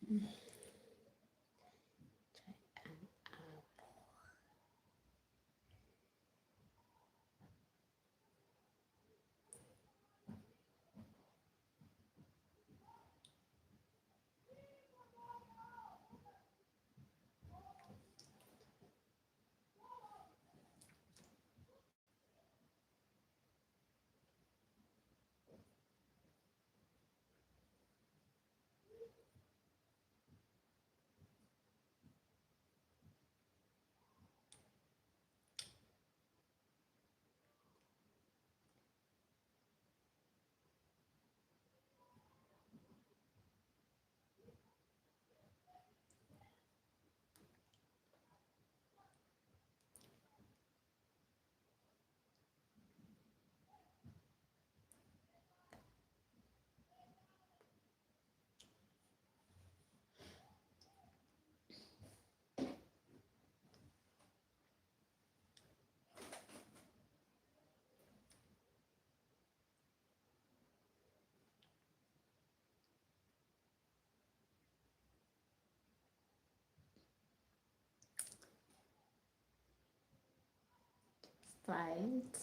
Trying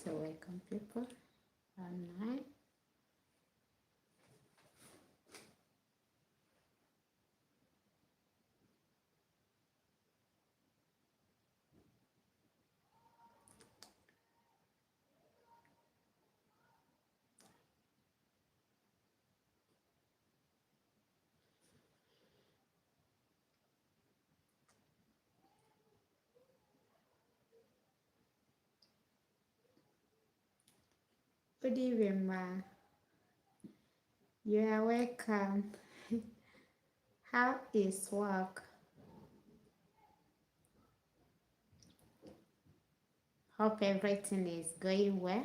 to welcome people online. Good evening, ma. You are welcome. How is work? Hope everything is going well.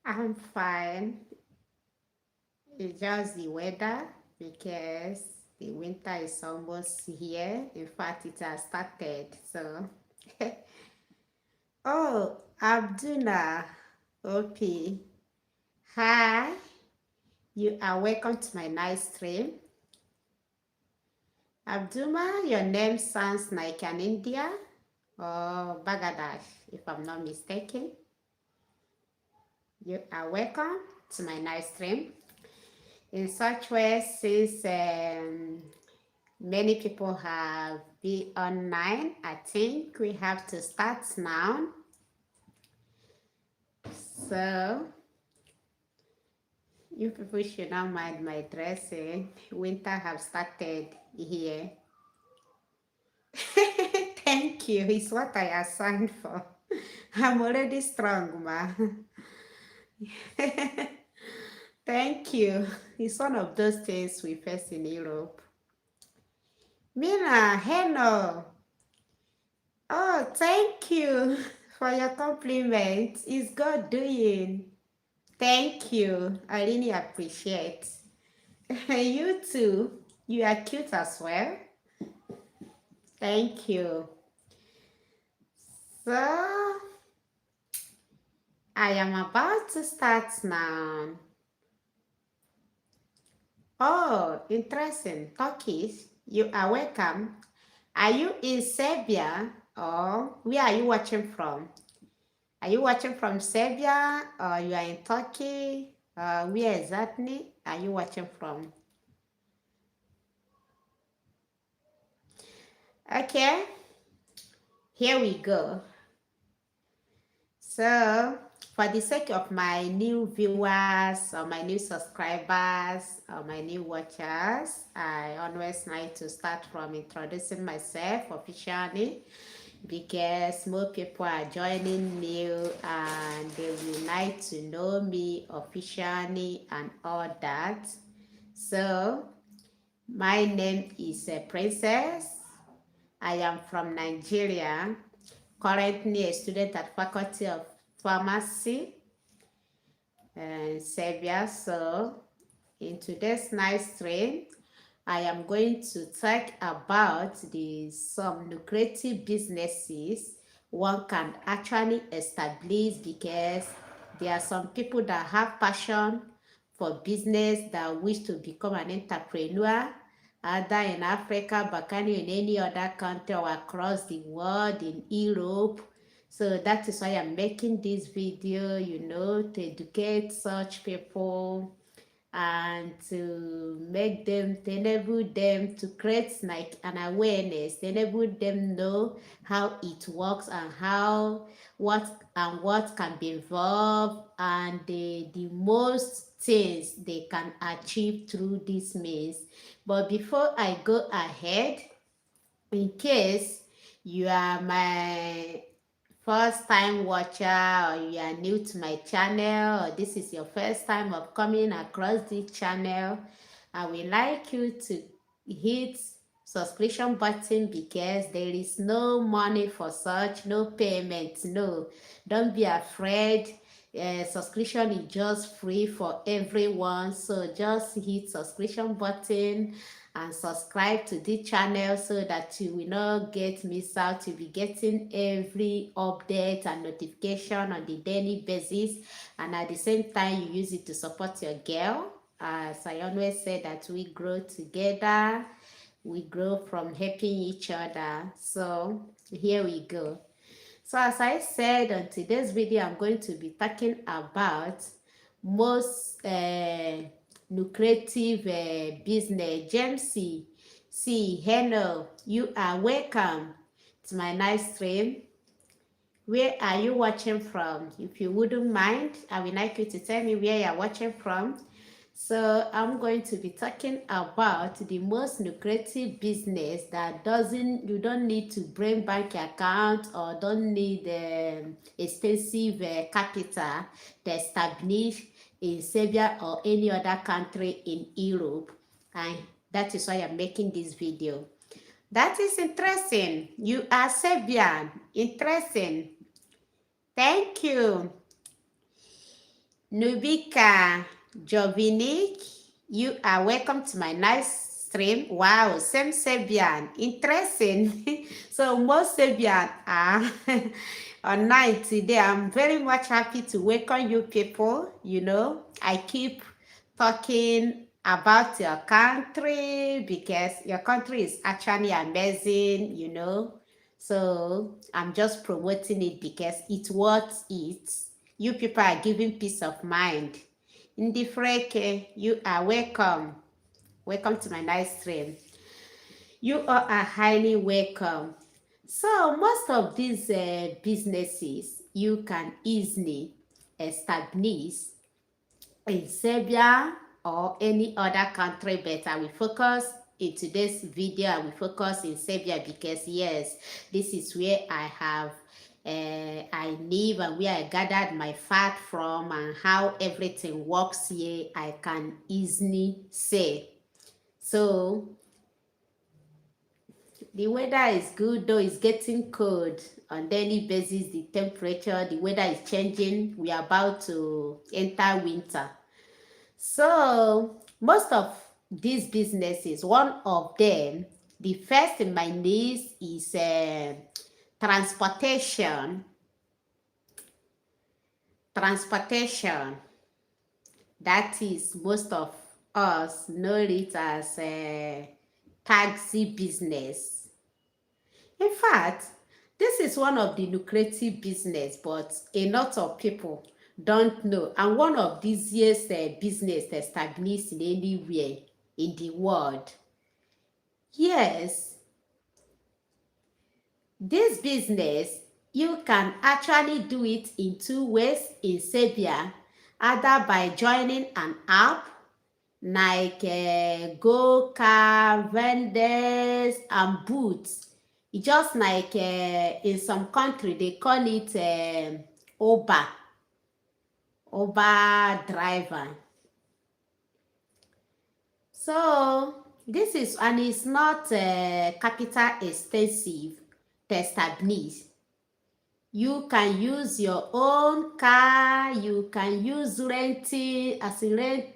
I'm fine. It's just the weather because the winter is almost here. In fact, it has started. So, oh, Abdullah, OP. Hi, you are welcome to my nice stream. Abdullah, your name sounds like an India or Bangladesh, if I'm not mistaken. You are welcome to my nice stream. In such way, since many people have been online, I think we have to start now. So, you people should not mind my dressing. Winter have started here. Thank you. It's what I assigned for. I'm already strong, ma. Thank you. It's one of those things we face in Europe. Mina, hello. Oh, thank you for your compliment. It's God doing. Thank you. I really appreciate. You too. You are cute as well. Thank you. So, I am about to start now. Oh, interesting. Turkish. You are welcome. Are you in Serbia or where are you watching from? Are you watching from Serbia or you are in Turkey? Where exactly are you watching from? Okay, here we go. So, for the sake of my new viewers or my new subscribers or my new watchers, I always like to start from introducing myself officially because more people are joining new and they would like to know me officially and all that. So, my name is Princess. I am from Nigeria, currently a student at Faculty of Pharmacy in Serbia. So, in today's nice stream, I am going to talk about some lucrative businesses one can actually establish, because there are some people that have passion for business that wish to become an entrepreneur, either in Africa, Balkany, in any other country, or across the world, in Europe. So that is why I'm making this video, to educate such people and to make them, to enable them to create like an awareness, to enable them know how it works and what can be involved, and the most things they can achieve through this means. But before I go ahead, in case you are my first time watcher, or you are new to my channel, or this is your first time of coming across this channel, I would like you to hit subscription button, because there is no money for such, no payment, no, don't be afraid. Subscription is just free for everyone, so just hit subscription button and subscribe to the channel so that you will not get missed out. You'll be getting every update and notification on the daily basis, and at the same time you use it to support your girl. As I always say, that we grow together, we grow from helping each other. So here we go. So as I said, on today's video, I'm going to be talking about most lucrative business. James C. Hello, you are welcome to my nice stream. Where are you watching from? If you wouldn't mind, I would like you to tell me where you're watching from. So I'm going to be talking about the most lucrative business that you don't need to bring bank account, or don't need expensive capital to establish in Serbia or any other country in Europe. And that is why I'm making this video. That is interesting. You are Serbian. Interesting. Thank you. Nubika Jovinic, you are welcome to my nice stream. Wow, same Serbian. Interesting. So most Serbian are online today. I'm very much happy to welcome you people. I keep talking about your country because your country is actually amazing, So I'm just promoting it because it's worth it. You people are giving peace of mind. Ndifreke, you are welcome. Welcome to my nice stream. You all are highly welcome. So most of these businesses you can easily establish in Serbia or any other country, but I will focus in today's video, I will focus in Serbia because yes, this is where I live and where I gathered my fact from, and how everything works here, I can easily say. So the weather is good, though it's getting cold on daily basis. The temperature, the weather is changing. We are about to enter winter. So most of these businesses, one of them, the first in my list is transportation. That is, most of us know it as a taxi business. In fact, this is one of the lucrative business, but a lot of people don't know. And one of the easiest business established in anywhere in the world. Yes, this business, you can actually do it in two ways in Serbia, either by joining an app like Go Car, Vendors, and Boots. It's just like in some country, they call it Uber driver. So this is, and it's not capital expensive to establish. You can use your own car. You can use renting as a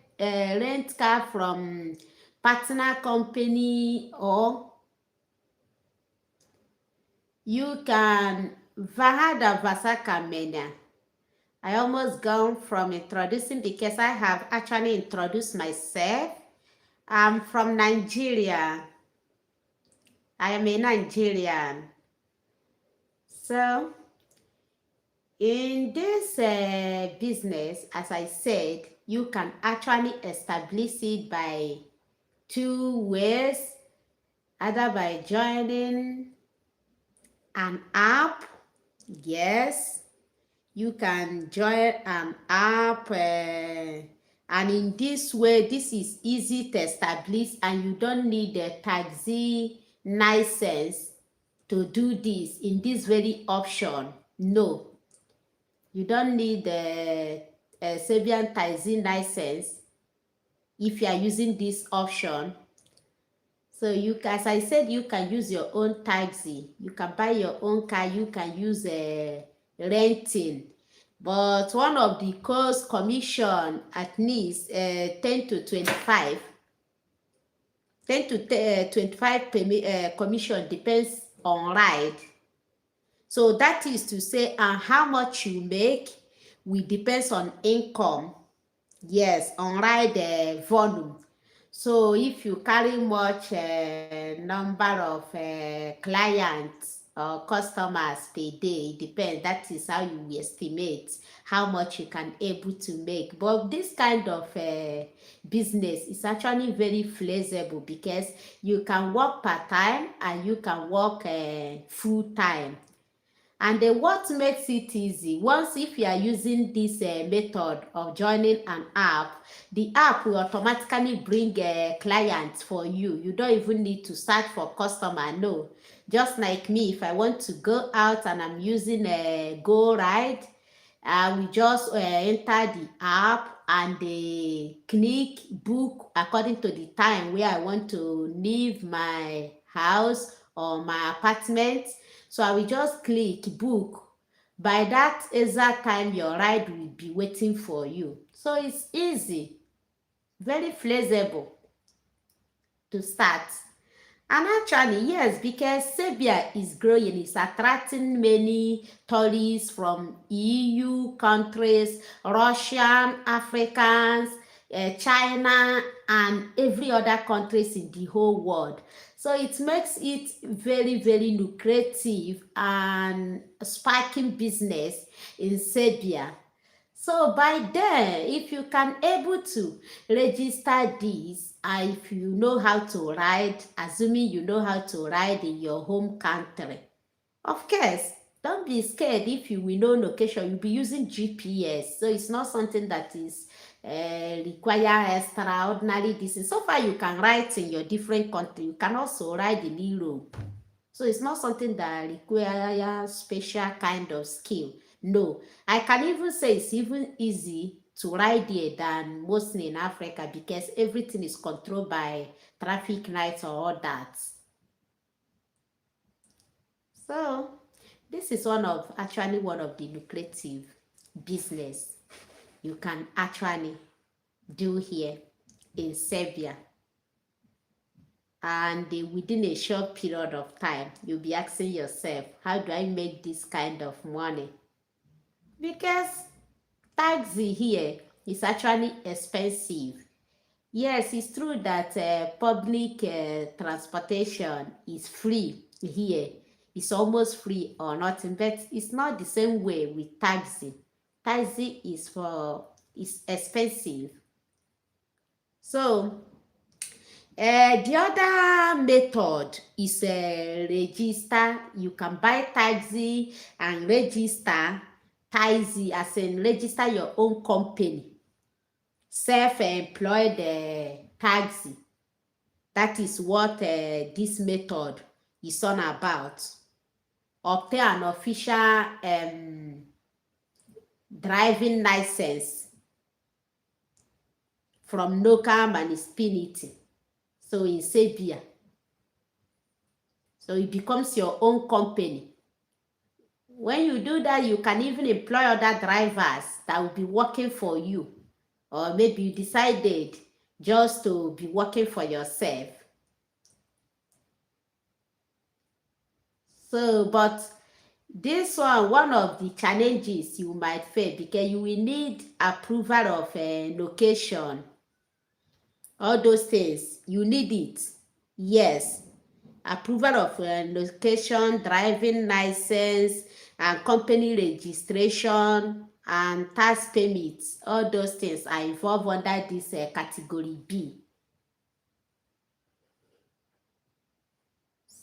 rent car from partner company, or you can Vahada Vasakamenya. I almost gone from introducing because I have actually introduced myself. I'm from Nigeria. I am a Nigerian. So in this business, as I said, you can actually establish it by two ways, either by joining an app. Yes, you can join an app, and in this way, this is easy to establish, and you don't need a taxi license to do this in this very option. No, you don't need a Serbian taxi license if you are using this option. So you, as I said, you can use your own taxi. You can buy your own car. You can use renting. But one of the cost commission at least 10 to 25. 10 to 25 commission depends on ride. So that is to say, how much you make will depends on income. Yes, on ride volume. So if you carry much number of clients or customers per day, it depends. That is how you estimate how much you can able to make. But this kind of business is actually very flexible because you can work part-time and you can work full-time. And what makes it easy, once if you are using this method of joining an app, the app will automatically bring clients for you. You don't even need to search for customer. No, just like me, if I want to go out and I'm using a Go Ride, I will just enter the app and click book according to the time where I want to leave my house or my apartment. So I will just click book. By that exact time, your ride will be waiting for you. So it's easy, very flexible to start. And actually, yes, because Serbia is growing, it's attracting many tourists from EU countries, Russian, Africans, China, and every other countries in the whole world. So it makes it very, very lucrative and sparking business in Serbia. So by then, if you can able to register this, if you know how to ride, assuming you know how to ride in your home country, of course, don't be scared if you will know location. You'll be using GPS, so it's not something that is require extraordinary distance. So far, you can ride in your different country. You can also ride in Europe. So it's not something that requires special kind of skill. No, I can even say it's even easy to ride here than mostly in Africa because everything is controlled by traffic lights or all that. So this is actually one of the lucrative business you can actually do here in Serbia. And within a short period of time, you'll be asking yourself, how do I make this kind of money? Because taxi here is actually expensive. Yes, it's true that public transportation is free here. It's almost free or nothing, but it's not the same way with taxi. Taxi is expensive. So the other method is register. You can buy taxi and register taxi, as in register your own company, self-employed taxi. That is what this method is on about. Obtain an official driving license from local municipality. So in Serbia, so it becomes your own company. When you do that, you can even employ other drivers that will be working for you. Or maybe you decided just to be working for yourself. So, but this one of the challenges you might face, because you will need approval of location, all those things, you need it. Yes, approval of location, driving license, and company registration, and tax permits. All those things are involved under this category B.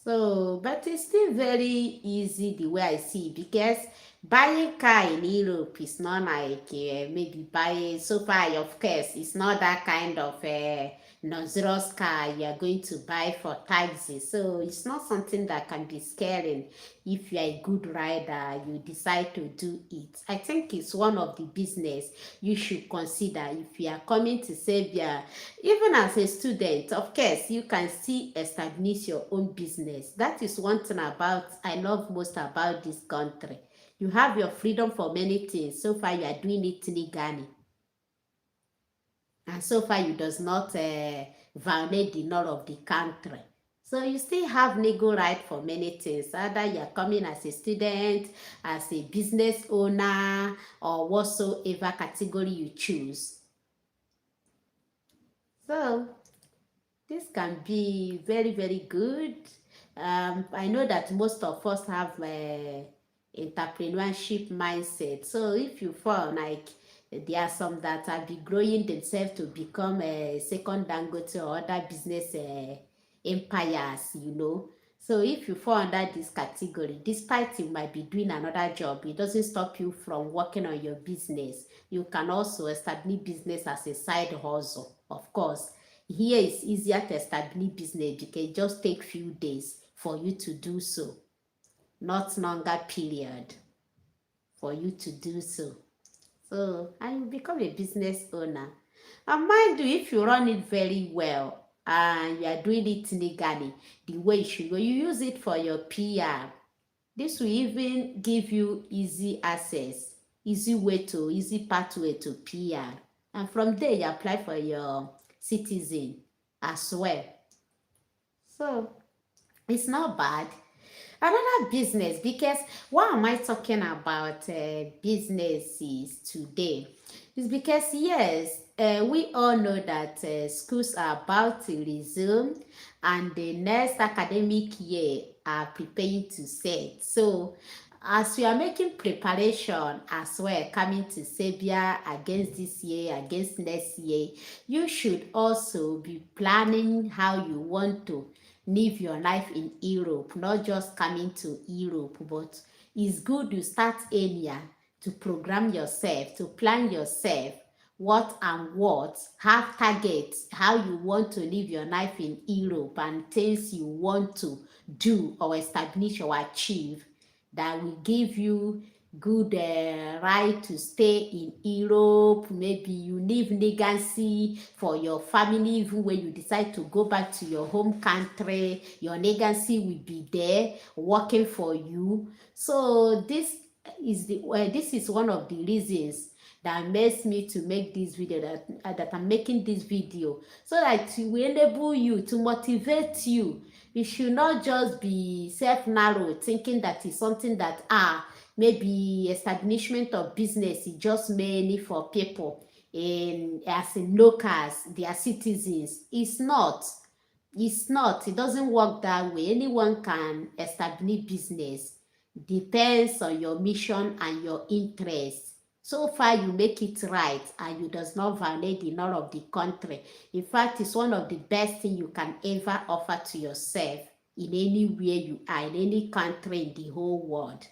So, but it's still very easy the way I see it, because buying car in Europe is not like maybe buying, so far, of course, it's not that kind of luxurious car you are going to buy for taxes. So it's not something that can be scaring if you are a good rider, you decide to do it. I think it's one of the business you should consider if you are coming to Serbia. Even as a student, of course, you can still establish your own business. That is one thing about I love most about this country. You have your freedom for many things. So far, you are doing it legally. And so far, you does not violate the law of the country. So you still have legal right for many things. Either you're coming as a student, as a business owner, or whatsoever category you choose. So this can be very, very good. I know that most of us have entrepreneurship mindset. So if you fall, like there are some that are be growing themselves to become a second Dangote or other business empires. So if you fall under this category, despite you might be doing another job, it doesn't stop you from working on your business. You can also establish business as a side hustle, of course. Here it's easier to establish business because it just take few days for you to do so, not longer period for you to do so. So, and you become a business owner. And mind you, if you run it very well and you are doing it legally, the way you should go, you use it for your PR. This will even give you easy access, easy pathway to PR. And from there, you apply for your citizen as well. So it's not bad. Another business, because why am I talking about businesses today? It's because, yes, we all know that schools are about to resume and the next academic year are preparing to set. So as we are making preparation as well, coming to Serbia against this year, against next year, you should also be planning how you want to live your life in Europe, not just coming to Europe, but it's good you start earlier to program yourself, to plan yourself, what and what, have targets, how you want to live your life in Europe and things you want to do or establish or achieve that will give you good right to stay in Europe. Maybe you leave legacy for your family. Even when you decide to go back to your home country, your legacy will be there working for you. So this is one of the reasons that makes me to make this video, that I'm making this video, so that it will enable you, to motivate you. You should not just be self-narrow, thinking that is something that maybe establishment of business is just mainly for people in as in locals, their citizens. It's not. It doesn't work that way. Anyone can establish business. Depends on your mission and your interest. So far you make it right and you does not violate the law of the country. In fact, it's one of the best things you can ever offer to yourself in anywhere you are, in any country in the whole world.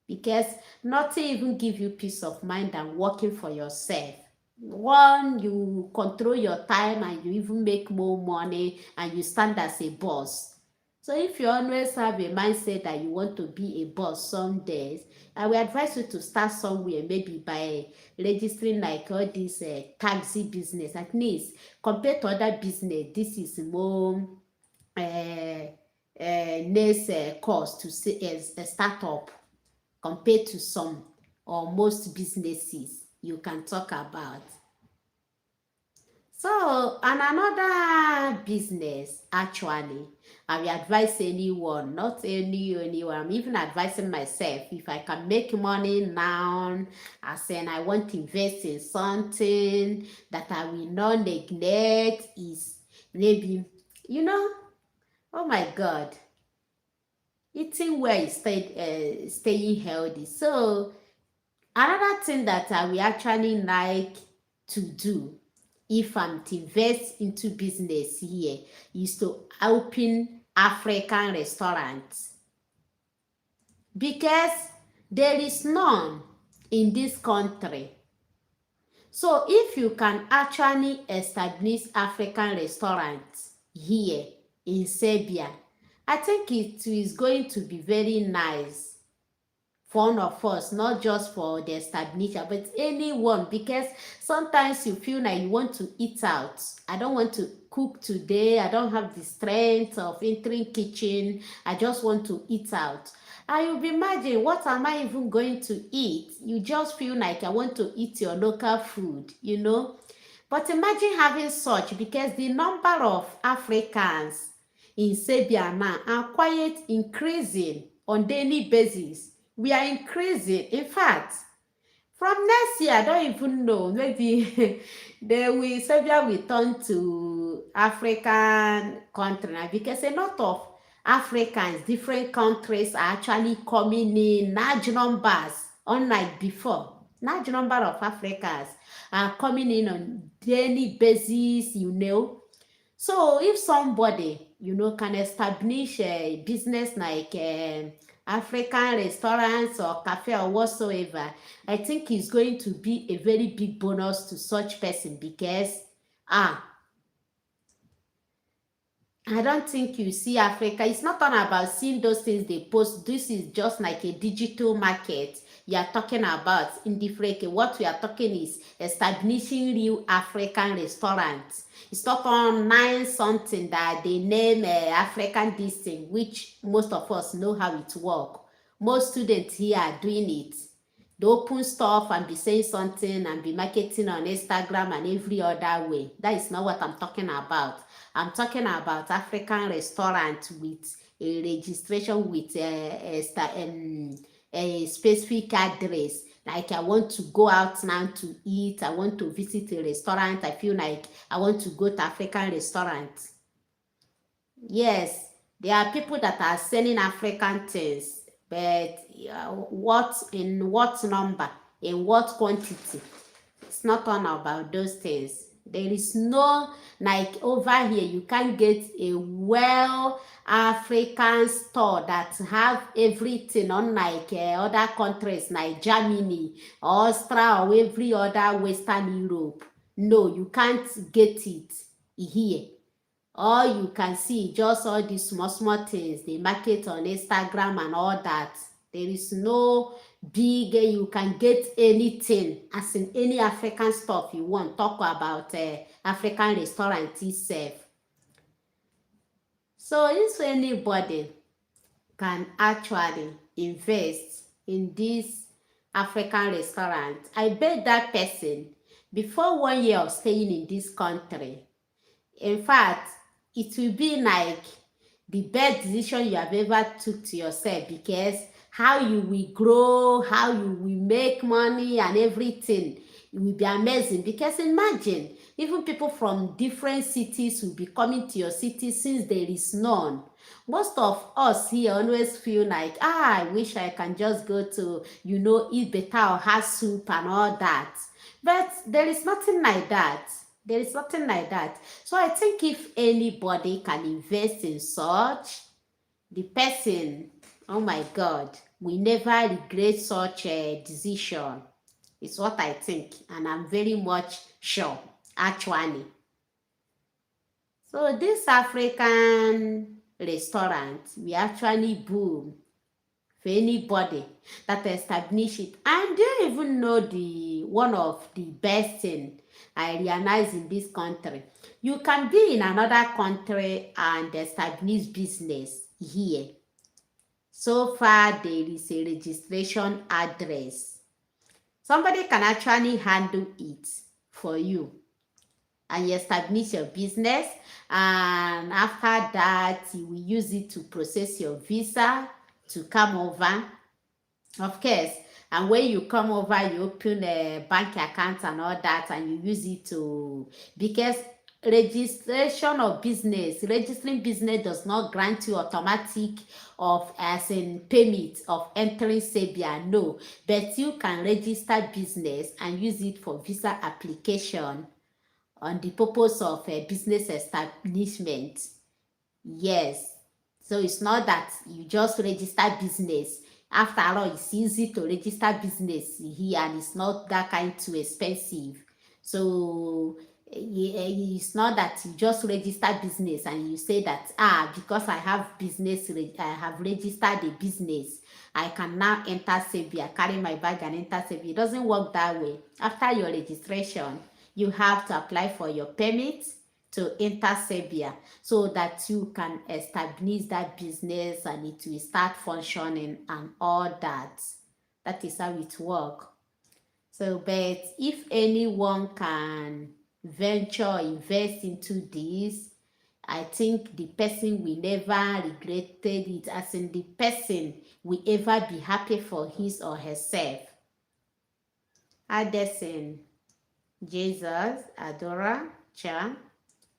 Because nothing even give you peace of mind than working for yourself. One, you control your time and you even make more money and you stand as a boss. So if you always have a mindset that you want to be a boss some days, I will advise you to start somewhere, maybe by registering like all this taxi business. At least compared to other business, this is more less cost to say as a startup compared to some or most businesses you can talk about. So, and another business, actually, I will advise anyone, not anyone, I'm even advising myself, if I can make money now, as in I want to invest in something that I will not neglect, is maybe, you know, oh my God, eating well is staying healthy. So, another thing that I will actually like to do if I'm to invest into business here is to open African restaurants, because there is none in this country. So if you can actually establish African restaurants here in Serbia, I think it is going to be very nice for one of us, not just for the establishment, but anyone, because sometimes you feel like you want to eat out. I don't want to cook today. I don't have the strength of entering kitchen. I just want to eat out. And you'll imagine, what am I even going to eat? You just feel like I want to eat your local food, you know. But imagine having such, because the number of Africans in Serbia now are quite increasing on daily basis. We are increasing. In fact, from next year, I don't even know, maybe Serbia will turn to African country now, because a lot of Africans, different countries are actually coming in large numbers, unlike before. Large number of Africans are coming in on daily basis, you know. So if somebody, you know, can establish a business like African restaurants or cafe or whatsoever, I think it's going to be a very big bonus to such person, because I don't think you see Africa. It's not all about seeing those things they post. This is just like a digital market. You are talking about in different. What we are talking is establishing real African restaurants. It's not online something that they name African this thing, which most of us know how it works. Most students here are doing it. They open stuff and be saying something and be marketing on Instagram and every other way. That is not what I'm talking about. I'm talking about African restaurant with a registration with a specific address. Like, I want to go out now to eat. I want to visit a restaurant. I feel like I want to go to African restaurant. Yes, there are people that are selling African things, but in what number, in what quantity? It's not all about those things. There is no, like over here, you can't get a well African store that have everything, unlike other countries like Germany, Austria, or every other Western Europe. No, you can't get it here. All you can see just all these small things they market on Instagram and all that. There is no big you can get anything, as in any African stuff you want. Talk about African restaurant itself. So if anybody can actually invest in this African restaurant, I bet that person, before 1 year of staying in this country, in fact, it will be like the best decision you have ever took to yourself, because how you will grow, how you will make money and everything, it will be amazing. Because imagine, even people from different cities will be coming to your city since there is none. Most of us here always feel like, I wish I can just go to, eat better or have soup and all that. But there is nothing like that. There is nothing like that. So I think if anybody can invest in such, the person, oh my God, will never regret such a decision. It's what I think, and I'm very much sure, actually. So this African restaurant, we actually boom for anybody that establish it. And do you even know one of the best thing I realize in this country? You can be in another country and establish business here. So far, there is a registration address. Somebody can actually handle it for you. and you establish your business. And after that, you will use it to process your visa to come over, of course. And when you come over, you open a bank account and all that, and you use it to, because registering business does not grant you automatic of as in permit of entering Serbia, no. But you can register business and use it for visa application on the purpose of a business establishment. Yes. So it's not that you just register business. After all, it's easy to register business here and it's not that kind too expensive. So it's not that you just register business and you say that, because I have business, I have registered a business, I can now enter Serbia, carry my bag and enter Serbia. It doesn't work that way. After your registration, you have to apply for your permit to enter Serbia so that you can establish that business and it will start functioning and all that. That is how it works. So, but if anyone can venture, invest into this, I think the person will never regretted it, as in the person will ever be happy for his or herself. Addison, Jesus, Adora, Chan,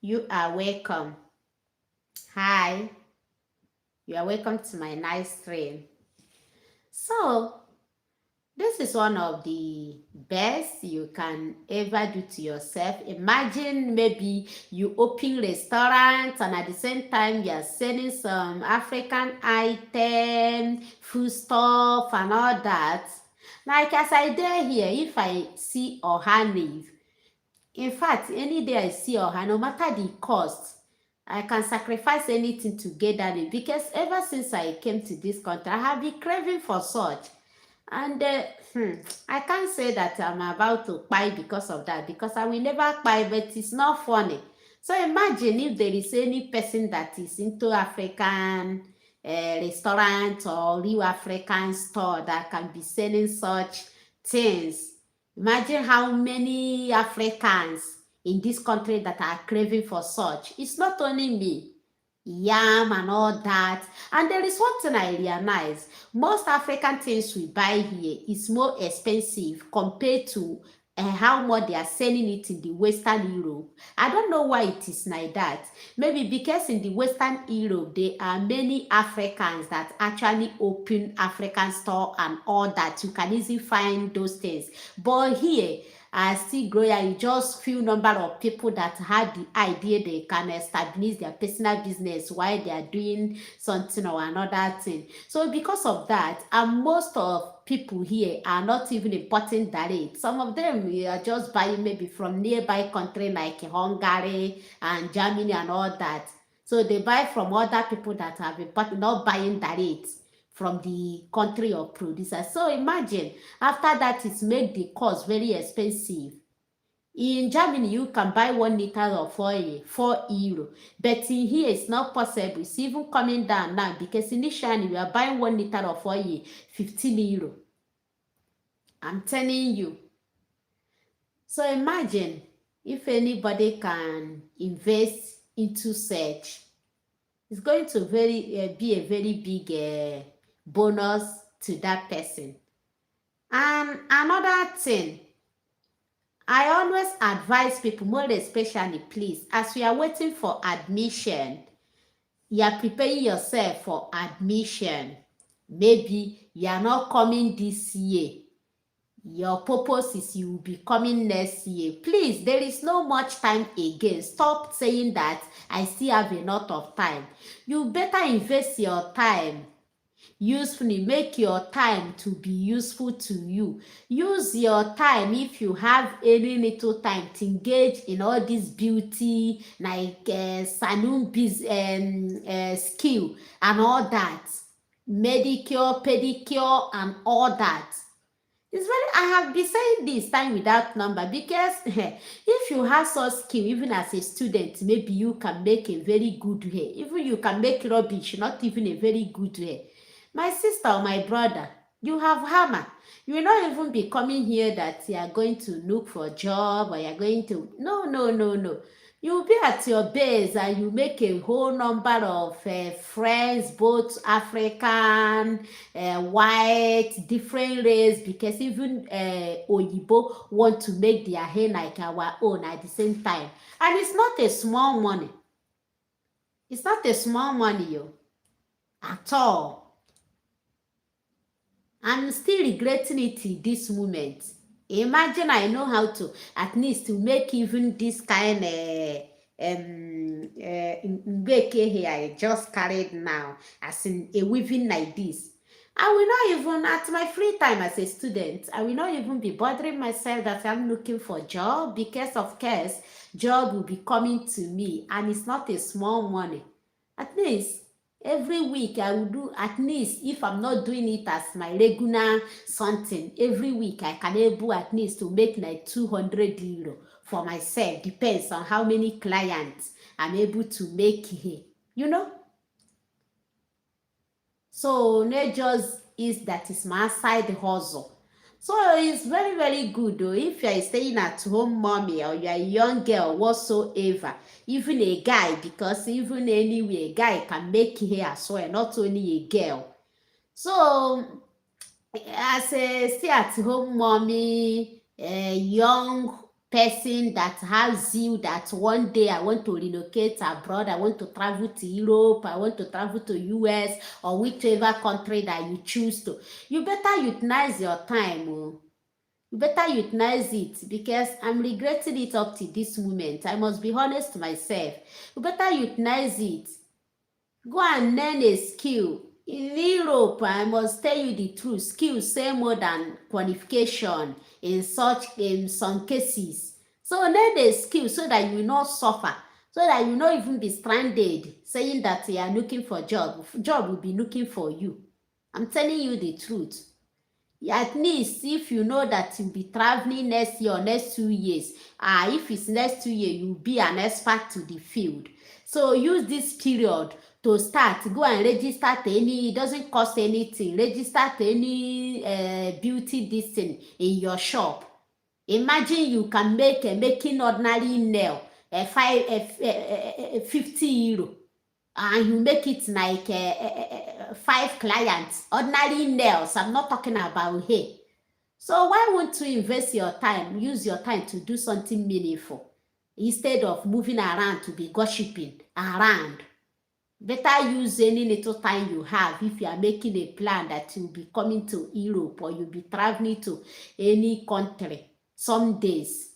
you are welcome. Hi, you are welcome to my nice stream. So, this is one of the best you can ever do to yourself. Imagine maybe you open restaurants and at the same time you are selling some African items, food stuff and all that. Like as I dare here, if I see Oha leaf, in fact, any day I see Oha, no matter the cost, I can sacrifice anything to get that leaf, because ever since I came to this country, I have been craving for such. And I can't say that I'm about to buy because of that, because I will never buy, but it's not funny. So imagine if there is any person that is into African restaurant or real African store that can be selling such things. Imagine how many Africans in this country that are craving for such. It's not only me. Yam and all that. And there is one thing I realize: most African things we buy here is more expensive compared to how much they are selling it in the Western Europe. I don't know why it is like that. Maybe because in the Western Europe there are many Africans that actually open African store and all that. You can easily find those things. But here, still growing, just few number of people that had the idea they can establish their personal business while they are doing something or another thing. So because of that, and most of people here are not even importing direct. Some of them we are just buying maybe from nearby country like Hungary and Germany and all that. So they buy from other people that have imported, not buying direct from the country of producer. So imagine, after that it make the cost very expensive. In Germany, you can buy 1 liter of oil, €4. But in here, it's not possible. It's even coming down now, because initially we are buying 1 liter of oil, €15. I'm telling you. So imagine if anybody can invest into search. It's going to be a very big bonus to that person. And another thing, I always advise people, more especially, please, as we are waiting for admission, you are preparing yourself for admission. Maybe you are not coming this year. Your purpose is you will be coming next year. Please, there is no much time again. Stop saying that I still have a lot of time. You better invest your time usefully. Make your time to be useful to you. Use your time, if you have any little time, to engage in all this beauty like saloon skill and all that, medicure, pedicure and all that. It's very, I have been saying this time without number, because if you have such skill, even as a student, maybe you can make a very good hair. Even you can make rubbish, not even a very good hair. My sister or my brother, You have hammer. You will not even be coming here that you are going to look for a job or you are going to. No, no, no, no. You will be at your base and you make a whole number of friends, both African, white, different race, because even Oyibo want to make their hair like our own at the same time. And it's not a small money. It's not a small money, yo, at all. I'm still regretting it in this moment. Imagine I know how to at least to make even this kind here I just carried now as in a weaving like this. I will not even at my free time as a student, I will not even be bothering myself that I'm looking for a job, because of course job will be coming to me and it's not a small money. At least every week I will do, at least if I'm not doing it as my regular something, every week I can able at least to make like 200 euro for myself. Depends on how many clients I'm able to make here, you know. So not just is that is my side hustle. So it's very, very good though. If you are staying at home mommy or you are a young girl whatsoever, even a guy, because even anyway a guy can make hair as well, not only a girl. So as a stay at home mommy, a young person that has zeal that one day I want to relocate abroad, I want to travel to Europe, I want to travel to US or whichever country that you choose to, you better utilize your time. Oh. You better utilize it, because I'm regretting it up to this moment. I must be honest to myself. You better utilize it. Go and learn a skill. In Europe, I must tell you the truth, skills say more than qualification in some cases. So learn a skill so that you will not suffer, so that you will not even be stranded saying that you are looking for job. Job will be looking for you. I'm telling you the truth. At least if you know that you'll be traveling next year or next 2 years, if it's next 2 years, you'll be an expert to the field. So use this period to start. Go and register to any, it doesn't cost anything. Register to any beauty this thing in your shop. Imagine you can make making ordinary nail 50 euro, and you make it like 5 clients, ordinary nails. I'm not talking about hair. So why won't you invest your time, use your time to do something meaningful instead of moving around to be gossiping around? Better use any little time you have if you are making a plan that you'll be coming to Europe or you'll be traveling to any country some days,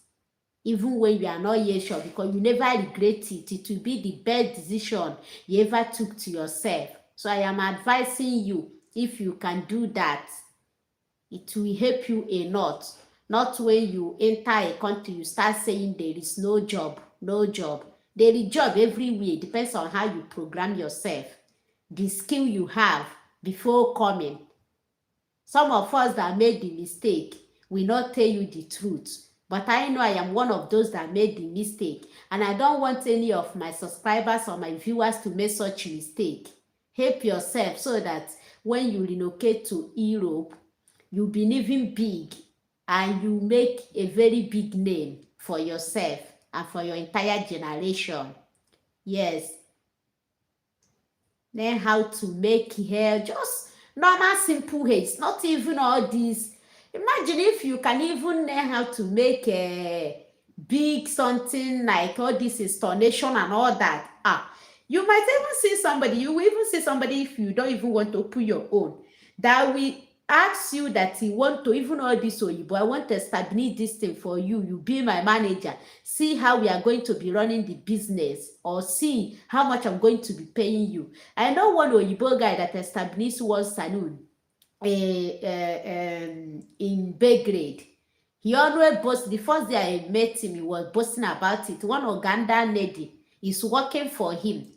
even when you are not yet sure, because you never regret it. It will be the best decision you ever took to yourself. So I am advising you, if you can do that, it will help you a lot. Not when you enter a country, you start saying there is no job, no job. There is job everywhere. It depends on how you program yourself, the skill you have before coming. Some of us that made the mistake will not tell you the truth. But I know I am one of those that made the mistake. And I don't want any of my subscribers or my viewers to make such a mistake. Help yourself so that when you relocate to Europe, you'll be living big and you make a very big name for yourself and for your entire generation. Yes. Learn how to make hair, just normal simple hair. It's not even all this. Imagine if you can even learn how to make a big something like all this installation and all that. You might even see somebody, you will even see somebody, if you don't even want to open your own, that will ask you that you want to, even all this Oyibo, I want to establish this thing for you. You be my manager. See how we are going to be running the business, or see how much I'm going to be paying you. I know one Oyibo guy that established one salon in Belgrade. He always boasts. The first day I met him, he was boasting about it. One Ugandan lady is working for him.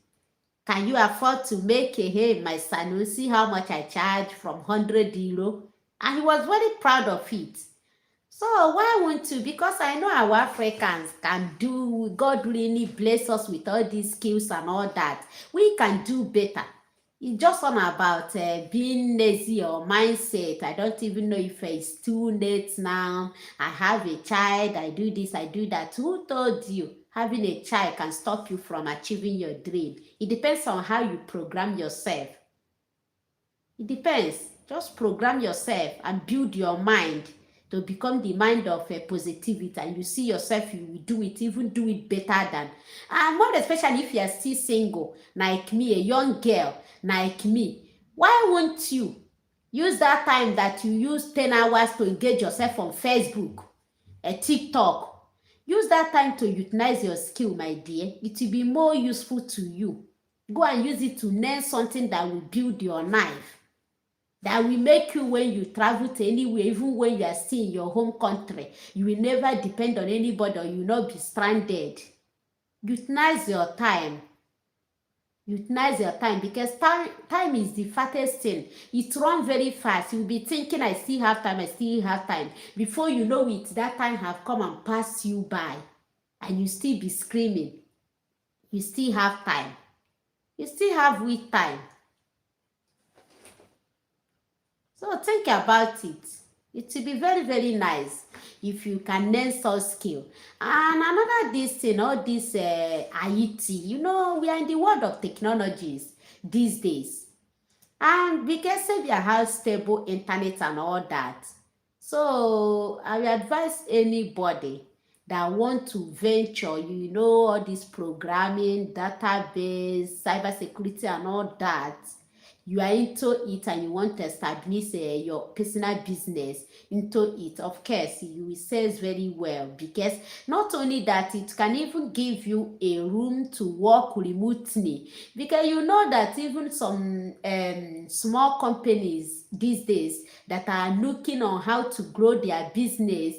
Can you afford to make a hair in my salon? See how much I charge from 100 euro. And he was very proud of it. So why won't you? Because I know our Africans can do, God really bless us with all these skills and all that. We can do better. It's just on about being lazy or mindset. I don't even know if it's too late now. I have a child, I do this, I do that. Who told you having a child can stop you from achieving your dream? It depends on how you program yourself. It depends. Just program yourself and build your mind to become the mind of positivity, and you see yourself, you will do it, even do it better than. And more especially if you are still single, like me, a young girl like me. Why won't you use that time that you use 10 hours to engage yourself on Facebook, a TikTok? Use that time to utilize your skill, my dear. It will be more useful to you. Go and use it to learn something that will build your life, that will make you, when you travel to anywhere, even when you are still in your home country, you will never depend on anybody, or you will not be stranded. Utilize your time. Utilize your time, because time is the fattest thing. It runs very fast. You'll be thinking, I still have time, I still have time. Before you know it, that time have come and passed you by, and you still be screaming. You still have time. You still have weak time. So think about it. It will be very, very nice if you can learn such skill. And another this thing, all this IET, we are in the world of technologies these days. And because Serbia has stable internet and all that, so I will advise anybody that want to venture, all this programming, database, cybersecurity and all that. You are into it and you want to establish your personal business into it. Of course, you will sell very well, because not only that, it can even give you a room to work remotely, because you know that even some small companies these days that are looking on how to grow their business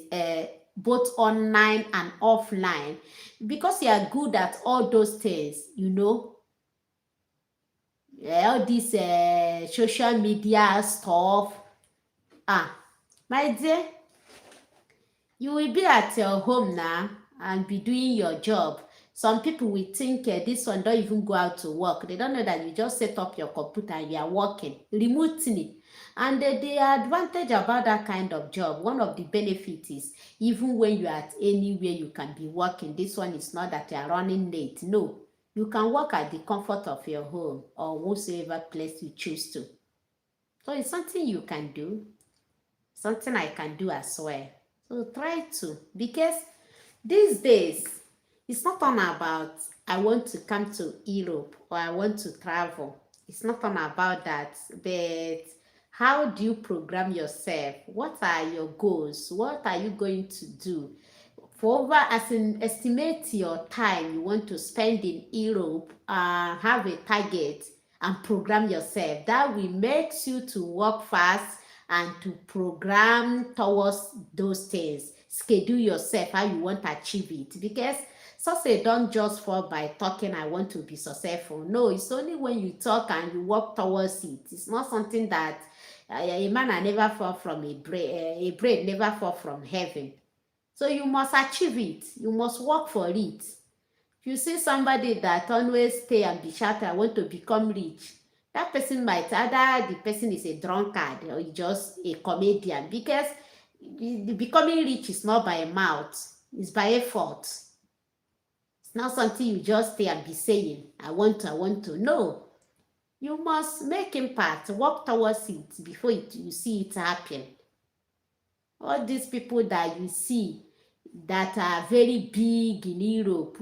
both online and offline, because you are good at all those things, all this social media stuff. My dear, you will be at your home now and be doing your job. Some people will think this one don't even go out to work. They don't know that you just set up your computer and you are working remotely. And the advantage about that kind of job, one of the benefits is, even when you are at anywhere, you can be working. This one is not that you are running late. No, you can work at the comfort of your home or whatsoever place you choose to. So it's something you can do, something I can do as well. So try to, because these days, it's not all about I want to come to Europe or I want to travel. It's not all about that, but how do you program yourself? What are your goals? What are you going to do? Estimate your time you want to spend in Europe, have a target and program yourself. That will make you to work fast and to program towards those things. Schedule yourself how you want to achieve it, because success don't just fall by talking, I want to be successful. No, it's only when you talk and you work towards it. It's not something that a man never fall from a bread never fall from heaven. So you must achieve it. You must work for it. If you see somebody that always stay and be shouting, I want to become rich, that person might, either the person is a drunkard or just a comedian, because the becoming rich is not by mouth, it's by effort. It's not something you just stay and be saying, I want to. No. You must make impact, work towards it before you see it happen. All these people that you see that are very big in Europe,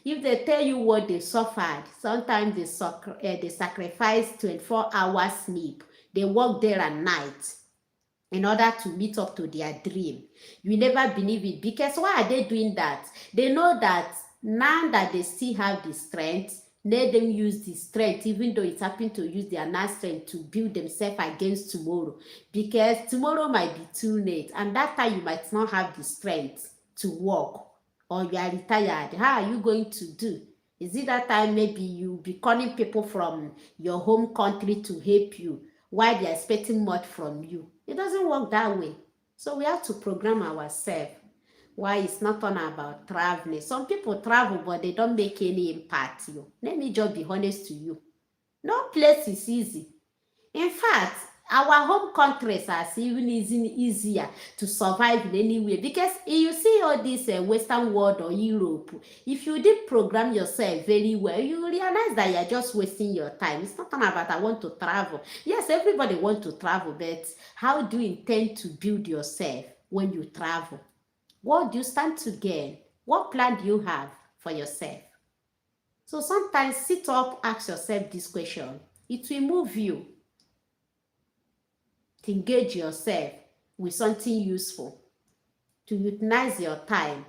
if they tell you what they suffered, sometimes they sacrifice 24 hours sleep. They work there at night in order to meet up to their dream. You never believe it, because why are they doing that? They know that now that they still have the strength, let them use the strength, even though it's happened to use their nice strength to build themselves against tomorrow, because tomorrow might be too late, and that time you might not have the strength to work, or you are retired. How are you going to do? Is it that time maybe you be calling people from your home country to help you while they're expecting much from you? It doesn't work that way. So we have to program ourselves. Why it's not on about traveling. Some people travel, but they don't make any impact. Let me just be honest to you. No place is easy. In fact, our home countries are even easier to survive in any way, because you see all this Western world or Europe, if you did program yourself very well, you realize that you're just wasting your time. It's not about I want to travel. Yes, everybody wants to travel, but how do you intend to build yourself when you travel? What do you stand to gain? What plan do you have for yourself? So sometimes sit up, ask yourself this question. It will move you to engage yourself with something useful, to utilize your time,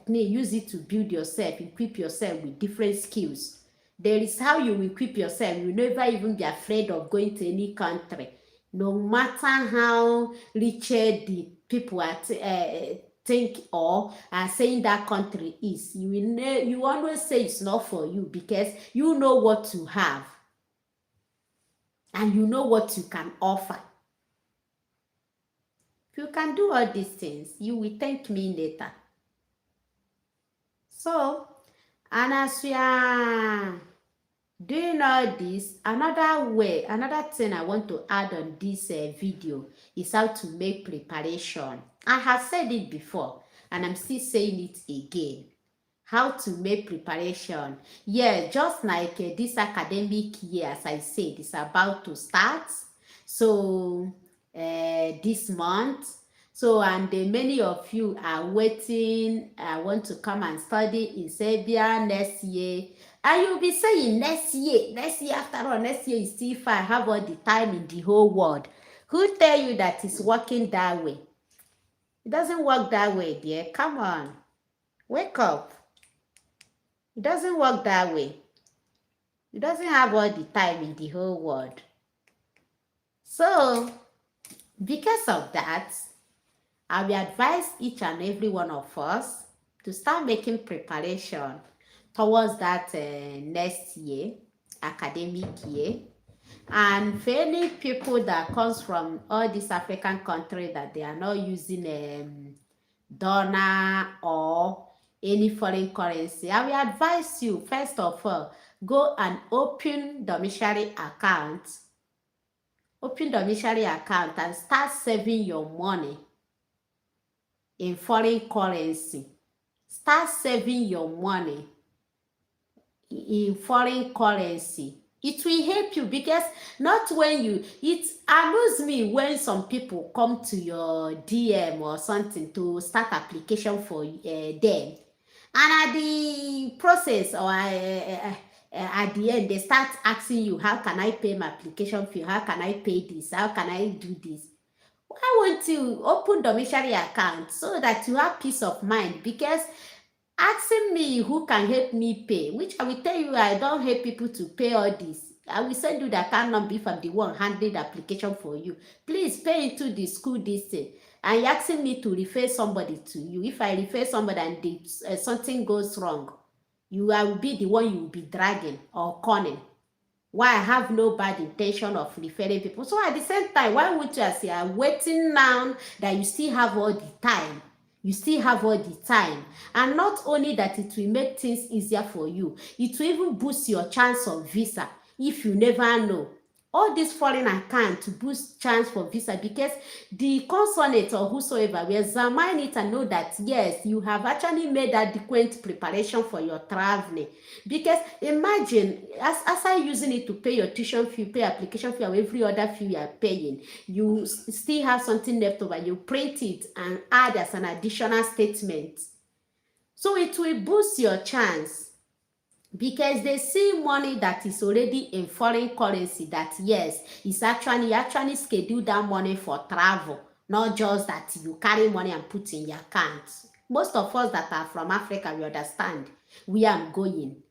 use it to build yourself, equip yourself with different skills. There is how you will equip yourself. You will never even be afraid of going to any country, no matter how rich the people are think or are saying that country is. You always say it's not for you, because you know what you have and you know what you can offer. If you can do all these things, you will thank me later. So, and as we are doing all this, another thing I want to add on this video is how to make preparation. I have said it before, and I'm still saying it again. How to make preparation. Yeah, just like this academic year, as I said, is about to start. So this month. So, and many of you are waiting, want to come and study in Serbia next year. And you'll be saying next year, after all, next year is still far. I have all the time in the whole world. Who tell you that it's working that way? It doesn't work that way, dear. Come on. Wake up. It doesn't work that way. It doesn't have all the time in the whole world. So, because of that, I will advise each and every one of us to start making preparation towards that next year, academic year. And for any people that comes from all these African countries that they are not using dollar or any foreign currency, I will advise you, first of all, go and open domiciliary account. Open domiciliary account and start saving your money in foreign currency. Start saving your money in foreign currency. It will help you, because not when it amuses me when some people come to your DM or something to start application for them, and at the process or at the end they start asking you, how can I pay my application fee, how can I pay this, how can I do this? I want to open domiciliary account so that you have peace of mind, because asking me who can help me pay, which I will tell you, I don't help people to pay all this. I will send you the account number if I'm the one handling the application for you. Please pay into the school this thing. And you're asking me to refer somebody to you. If I refer somebody and something goes wrong, I will be the one you will be dragging or conning. Why? I have no bad intention of referring people. So at the same time, why would you say I'm waiting now that you still have all the time? You still have all the time. And not only that, it will make things easier for you, it will even boost your chance of visa if you never know. All this foreign account to boost chance for visa, because the consulate or whosoever will examine it and know that yes, you have actually made adequate preparation for your traveling. Because imagine, as I using it to pay your tuition fee, pay application fee, or every other fee you are paying, you still have something left over, you print it and add as an additional statement. So it will boost your chance, because they see money that is already in foreign currency, that yes, it's actually schedule that money for travel, not just that you carry money and put in your account. Most of us that are from Africa, we understand where I'm going.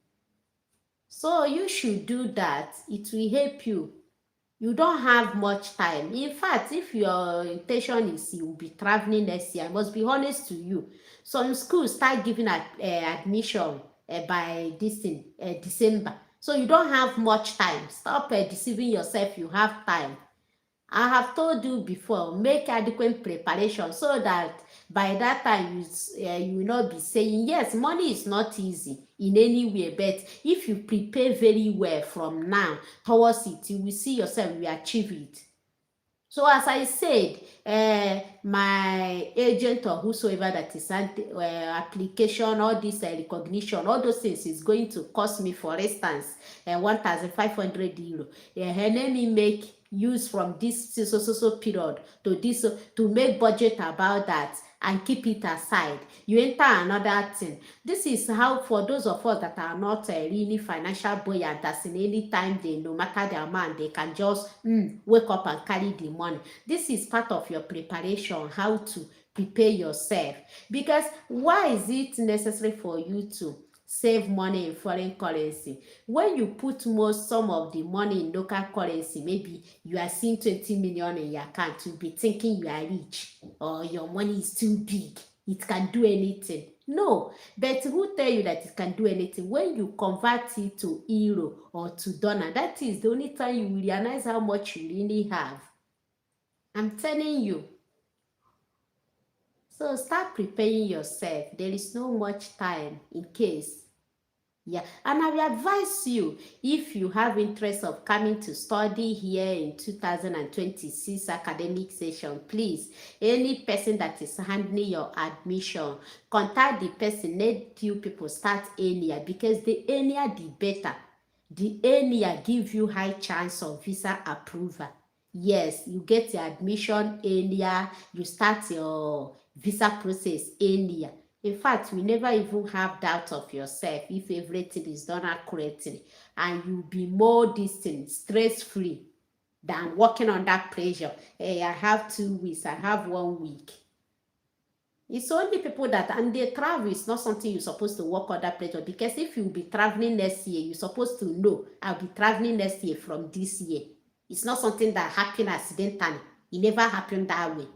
So you should do that. It will help you. You don't have much time. In fact, if your intention is you will be traveling next year, I must be honest to you, some schools start giving admission by December. So you don't have much time. Stop deceiving yourself. You have time. I have told you before, make adequate preparation so that by that time you will not be saying, yes, money is not easy. in any way. But if you prepare very well from now towards it, you will see yourself, you will achieve it. So as I said, my agent or whosoever that is application, all this recognition, all those things is going to cost me, for instance, 1,500 euro. Let me make use from this so period to this to make budget about that and keep it aside. You enter another thing. This is how, for those of us that are not really financial buoyant, as in any time they, no matter the amount, they can just wake up and carry the money. This is part of your preparation, how to prepare yourself. Because why is it necessary for you to save money in foreign currency? When you put some of the money in local currency, maybe you are seeing 20 million in your account, you'll be thinking you are rich or your money is too big, it can do anything. No, but who tell you that it can do anything? When you convert it to euro or to dollar, that is the only time you will realize how much you really have. I'm telling you. So start preparing yourself. There is no much time in case. Yeah, and I will advise you, if you have interest of coming to study here in 2026 academic session, please, any person that is handling your admission, contact the person. Let you people start earlier, because the earlier the better. The earlier give you high chance of visa approval. Yes, you get your admission earlier, you start your visa process earlier. In fact, you never even have doubt of yourself if everything is done accurately, and you'll be more distant, stress-free than working under pressure. Hey, I have 2 weeks, I have 1 week. It's only people that, and they travel is not something you're supposed to work under pressure, because if you'll be traveling next year, you're supposed to know, I'll be traveling next year from this year. It's not something that happened accidentally. It never happened that way.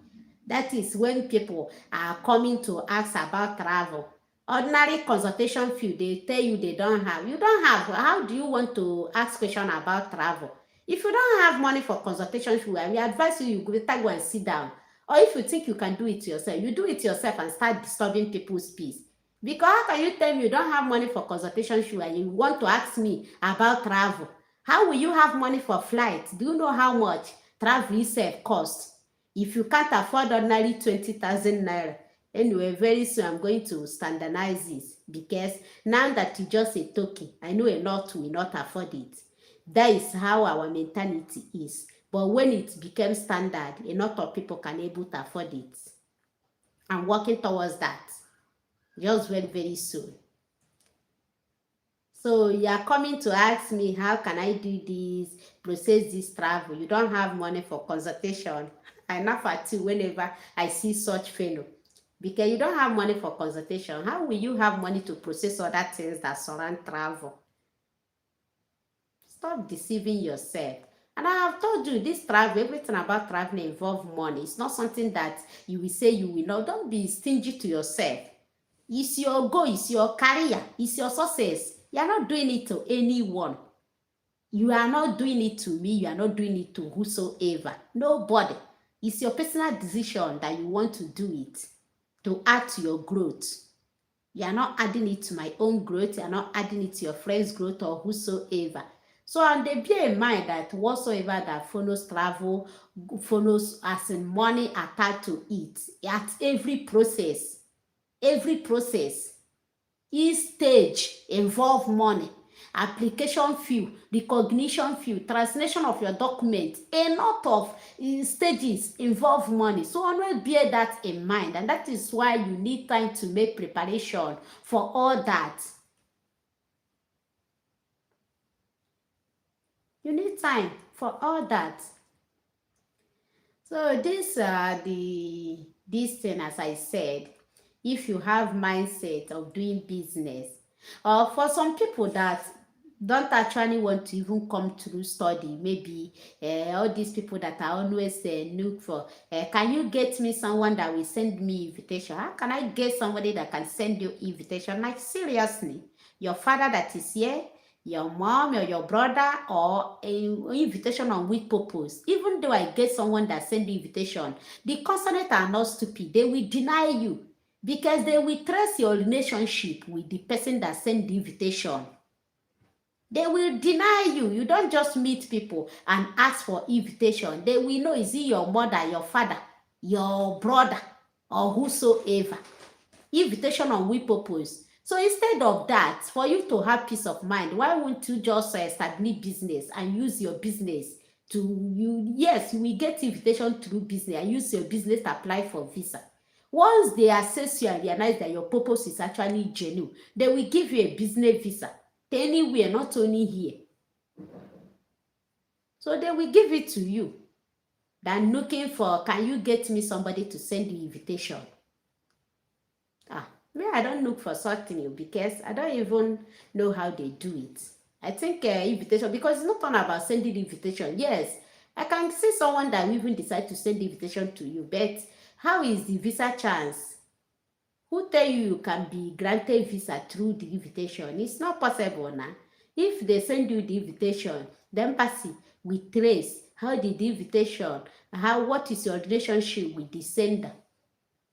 That is when people are coming to ask about travel. Ordinary consultation fee, they tell you they don't have. You don't have. How do you want to ask question about travel? If you don't have money for consultation fee, I will advise you, you better go and sit down. Or if you think you can do it yourself, you do it yourself and start disturbing people's peace. Because how can you tell me you don't have money for consultation fee and you want to ask me about travel? How will you have money for flight? Do you know how much travel itself costs? If you can't afford ordinary 20,000 naira, anyway, very soon I'm going to standardize this, because now that it's just a token, I know a lot will not afford it. That is how our mentality is. But when it becomes standard, a lot of people can able to afford it. I'm working towards that just very, very soon. So you are coming to ask me, how can I do this, process this travel? You don't have money for consultation. I laugh at you whenever I see such fellow. Because you don't have money for consultation. How will you have money to process other things that surround travel? Stop deceiving yourself. And I have told you, this travel, everything about traveling involves money. It's not something that you will say you will not. Don't be stingy to yourself. It's your goal, it's your career, it's your success. You are not doing it to anyone. You are not doing it to me. You are not doing it to whosoever. Nobody. It's your personal decision that you want to do it to add to your growth. You are not adding it to my own growth. You are not adding it to your friend's growth or whosoever. So, and they bear in mind that whatsoever that follows travel, follows as in money attached to it at every process. Each stage involve money, application fee, recognition fee, translation of your document. A lot of stages involve money. So always bear that in mind, and that is why you need time to make preparation for all that. You need time for all that. So this thing, as I said, if you have mindset of doing business, or for some people that don't actually want to even come through study, maybe all these people that are always look for, can you get me someone that will send me invitation? How can I get somebody that can send you invitation? Like, seriously, your father that is here, your mom or your brother, or an invitation on which purpose? Even though I get someone that send you invitation, the consonants are not stupid. They will deny you. because they will trace your relationship with the person that sent the invitation. They will deny you. You don't just meet people and ask for invitation. They will know, is it your mother, your father, your brother, or whosoever. Invitation on which purpose? So instead of that, for you to have peace of mind, why won't you just establish business and use your business to, yes, you will get invitation through business and use your business to apply for visa. Once they assess you and realize that your purpose is actually genuine, they will give you a business visa to anywhere, not only here. So they will give it to you than looking for, can you get me somebody to send the invitation? Me, I don't look for something because I don't even know how they do it. I think invitation, because it's not all about sending invitation. Yes, I can see someone that will even decide to send the invitation to you, but how is the visa chance? Who tell you can be granted visa through the invitation? It's not possible now. If they send you the invitation, the embassy will trace how did the invitation, what is your relationship with the sender.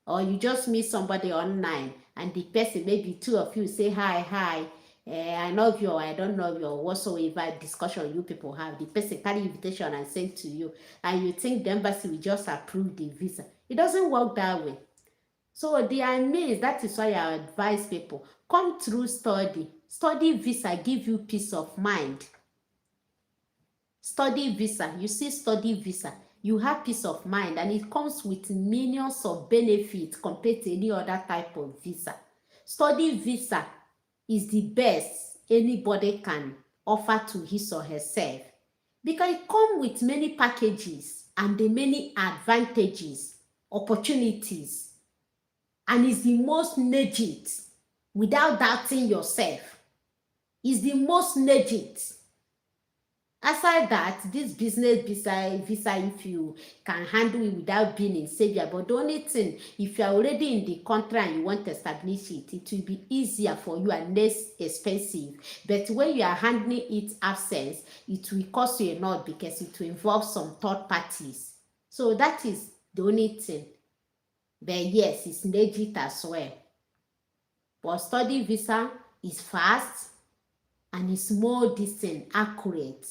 Or you just meet somebody online and the person, maybe two of you say hi, I know you or I don't know you or whatsoever discussion you people have. The person carry invitation and send to you and you think the embassy will just approve the visa. It doesn't work that way. So they are amazed. That is why I advise people, come through study. Study visa give you peace of mind. Study visa, you see study visa, you have peace of mind and it comes with millions of benefits compared to any other type of visa. Study visa is the best anybody can offer to his or herself because it comes with many packages and the many advantages, opportunities, and is the most legit without doubting yourself. Is the most legit. Aside that, this business visa, if you can handle it without being in Serbia, but the only thing, if you are already in the country and you want to establish it, it will be easier for you and less expensive. But when you are handling it absence, it will cost you a lot because it will involve some third parties. So that is the only thing. But yes, it's legit as well. But study visa is fast and it's more distant, accurate.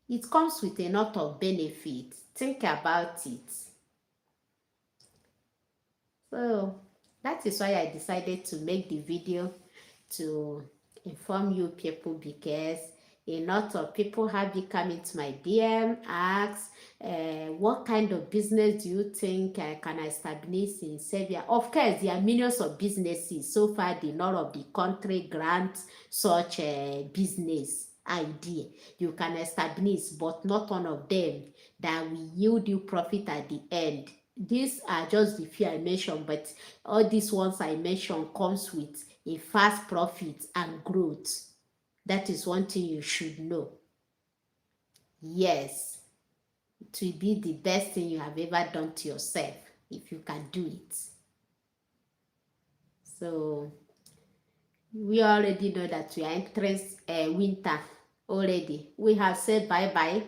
It comes with a lot of benefits. Think about it. So that is why I decided to make the video to inform you people, because a lot of people have been coming to my DM, ask what kind of business do you think can I establish in Serbia? Of course, there are millions of businesses. So far, the lot of the country grants such a business idea you can establish, but not one of them that will yield you profit at the end. These are just the few I mentioned, but all these ones I mentioned comes with a fast profit and growth. That is one thing you should know. Yes, it will be the best thing you have ever done to yourself if you can do it. So we already know that we are entering winter already. We have said bye-bye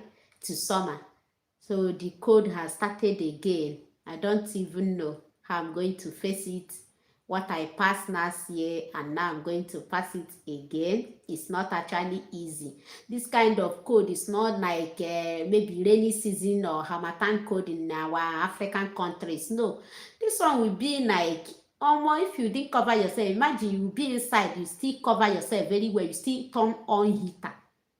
to summer. So the cold has started again. I don't even know how I'm going to face it. What I passed last year and now I'm going to pass it again. It's not actually easy. This kind of cold is not like maybe rainy season or Harmattan cold in our African countries. No, this one will be like, if you didn't cover yourself, imagine you be inside, you still cover yourself very well, you still turn on heater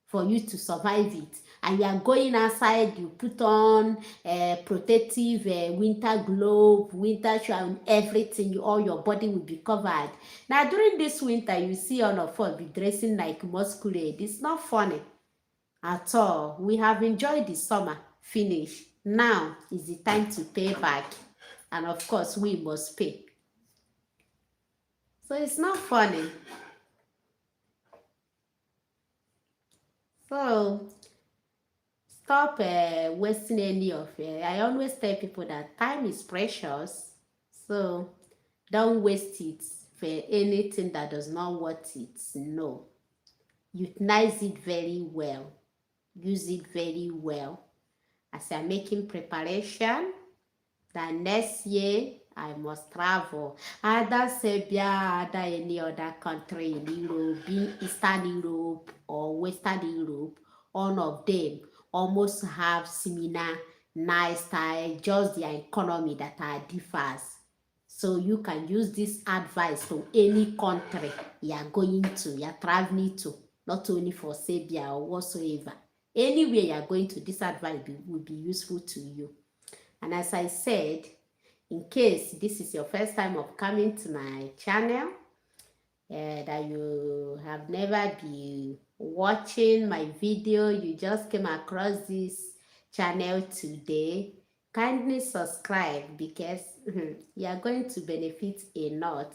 for you to survive it. And you are going outside, you put on protective winter glove, winter shoe, and everything, all your body will be covered. Now, during this winter, you see all of us be dressing like masquerade. It's not funny at all. We have enjoyed the summer, finish. Now is the time to pay back. And of course, we must pay. So it's not funny. So stop wasting any of it. I always tell people that time is precious. So don't waste it for anything that does not worth it. No. Utilize it very well. Use it very well. As I'm making preparation, that next year I must travel. Either Serbia, either any other country in Europe, being Eastern Europe or Western Europe, all of them almost have similar nice style, just their economy that are differs. So you can use this advice to any country you are going to, you are traveling to, not only for Serbia or whatsoever. Anywhere you are going to, this advice will be useful to you. And as I said, in case this is your first time of coming to my channel, that you have never been watching my video, you just came across this channel today, kindly subscribe because you are going to benefit a lot.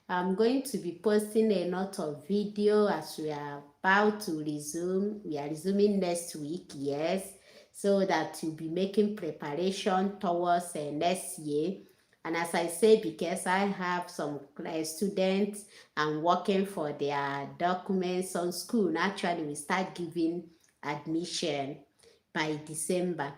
I'm going to be posting a lot of video as we are about to resume. We are resuming next week, yes, so that you'll be making preparation towards next year. And as I say, because I have some students and working for their documents on school, actually we start giving admission by December.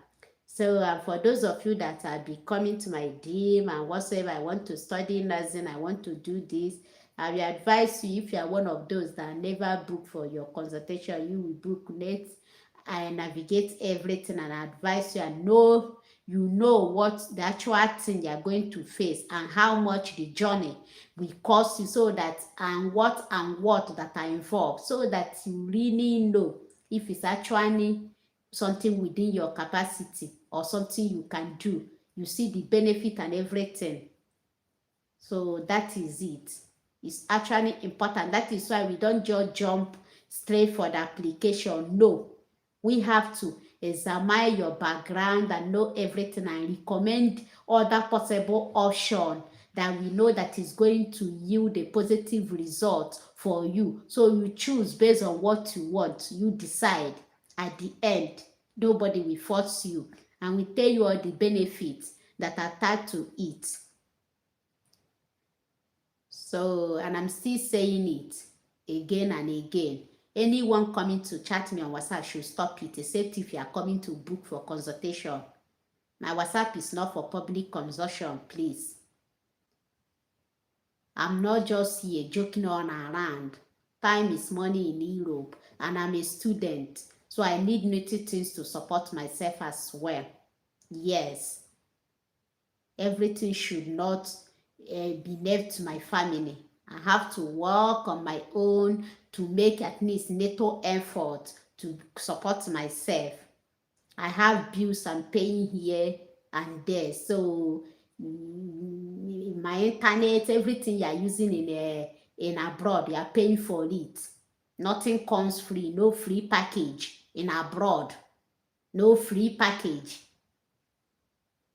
So for those of you that are be coming to my DM and whatsoever, I want to study nursing, I want to do this, I will advise you, if you are one of those that never book for your consultation, you will book net. I navigate everything and advise you and know you know what the actual thing you are going to face and how much the journey will cost you, so that and what that are involved, so that you really know if it's actually something within your capacity or something you can do. You see the benefit and everything. So that is it. It's actually important. That is why we don't just jump straight for the application. No, we have to examine your background and know everything and recommend other possible options that we know that is going to yield a positive result for you. So you choose based on what you want. You decide at the end. Nobody will force you, and we tell you all the benefits that are attached to it. So, and I'm still saying it again and again. Anyone coming to chat me on WhatsApp should stop it, except if you are coming to book for consultation. My WhatsApp is not for public consumption, please. I'm not just here joking on around. Time is money in Europe, and I'm a student, so I need native things to support myself as well. Yes, everything should not be left to my family. I have to work on my own to make at least little effort to support myself. I have bills I'm paying here and there. So my internet, everything you are using in abroad, you are paying for it. Nothing comes free. No free package in abroad. No free package.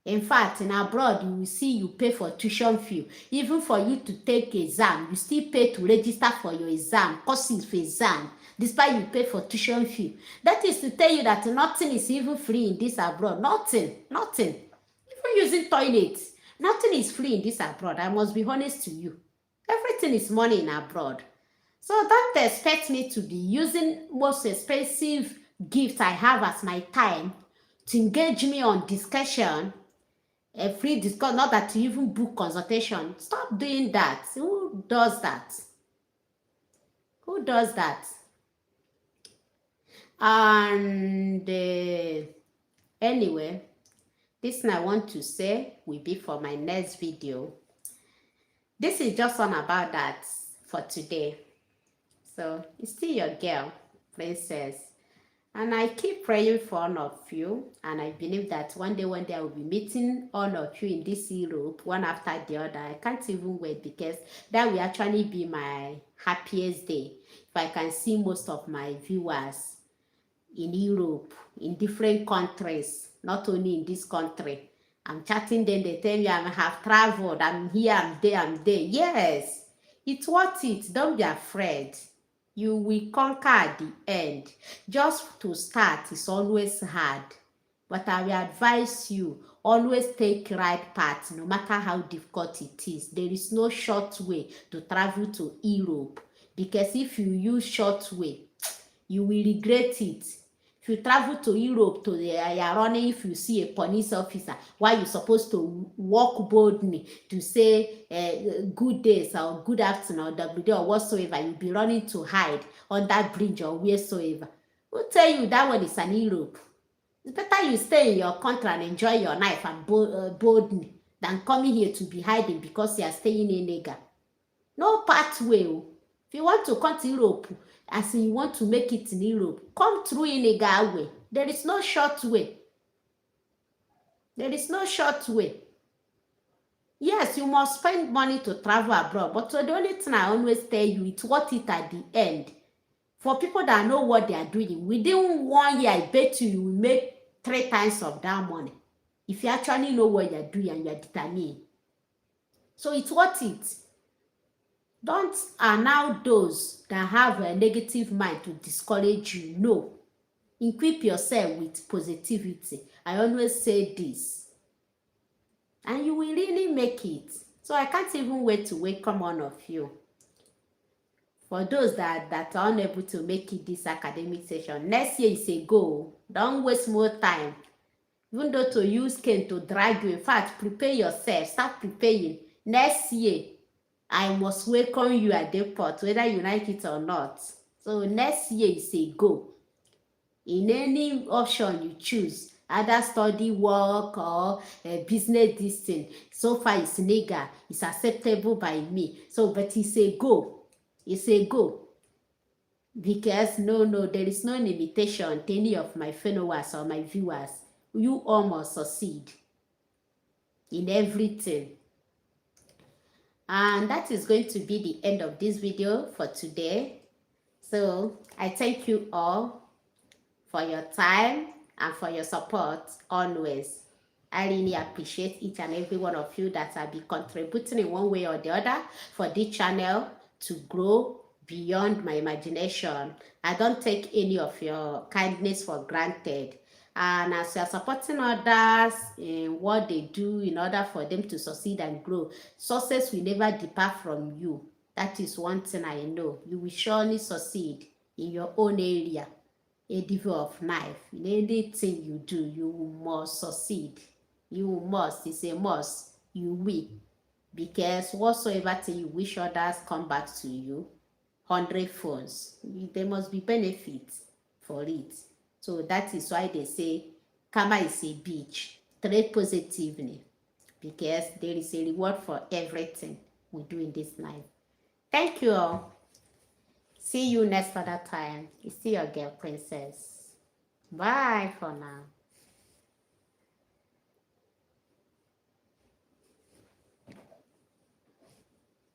In fact, in abroad, you will see you pay for tuition fee. Even for you to take exam, you still pay to register for your exam, courses for exam, despite you pay for tuition fee. That is to tell you that nothing is even free in this abroad. Nothing. Even using toilets, nothing is free in this abroad. I must be honest to you. Everything is money in abroad. So don't expect me to be using most expensive gift I have as my time to engage me on discussion. A free discussion, not that you even book consultation. Stop doing that. Who does that? Who does that? And anyway, this thing I want to say will be for my next video. This is just one about that for today. So it's still your girl, Princess. And I keep praying for all of you, and I believe that one day I will be meeting all of you in this Europe, one after the other. I can't even wait, because that will actually be my happiest day. If I can see most of my viewers in Europe, in different countries, not only in this country. I'm chatting them, they tell me I have traveled, I'm here, I'm there. Yes, it's worth it. Don't be afraid. You will conquer at the end. Just to start is always hard. But I will advise you, always take right path, no matter how difficult it is. There is no short way to travel to Europe. Because if you use short way, you will regret it. If you travel to Europe, you're running, if you see a police officer, why you supposed to walk boldly to say good days or good afternoon or WD or whatsoever, you'll be running to hide on that bridge or wheresoever. Who tell you that one is an Europe? It's better you stay in your country and enjoy your life and boldly than coming here to be hiding because you are staying in Niger. No pathway. If you want to come to Europe, as in you want to make it in Europe, come through illegal way. There is no short way. There is no short way. Yes, you must spend money to travel abroad, but the only thing I always tell you, it's worth it at the end. For people that know what they are doing, within 1 year, I bet you will make 3 times of that money. If you actually know what you're doing and you're determined. So it's worth it. Don't allow those that have a negative mind to discourage you. No. Equip yourself with positivity. I always say this. And you will really make it. So I can't even wait to welcome one of you. For those that are unable to make it this academic session, next year is a goal. Don't waste more time. Even though to use cane to drag you, in fact, prepare yourself. Start preparing. Next year, I must welcome you at the port, whether you like it or not. So next year is a go. In any option you choose, either study, work, or business this thing, so far it's legal, it's acceptable by me. So, but it's a go. It's a go. Because no, there is no limitation to any of my followers or my viewers. You all must succeed in everything. And that is going to be the end of this video for today. So I thank you all for your time and for your support always. I really appreciate each and every one of you that have been contributing in one way or the other for this channel to grow beyond my imagination. I don't take any of your kindness for granted. And as you are supporting others in what they do in order for them to succeed and grow, success will never depart from you. That is one thing I know. You will surely succeed in your own area, a level of life. In anything you do, you must succeed. You must. It's a must. You will. Because whatsoever thing you wish others come back to you, 100-folds. There must be benefits for it. So that is why they say karma is a beach. Tread positively, because there is a reward for everything we do in this life. Thank you all. See you next other time. It's still your girl, Princess. Bye for now.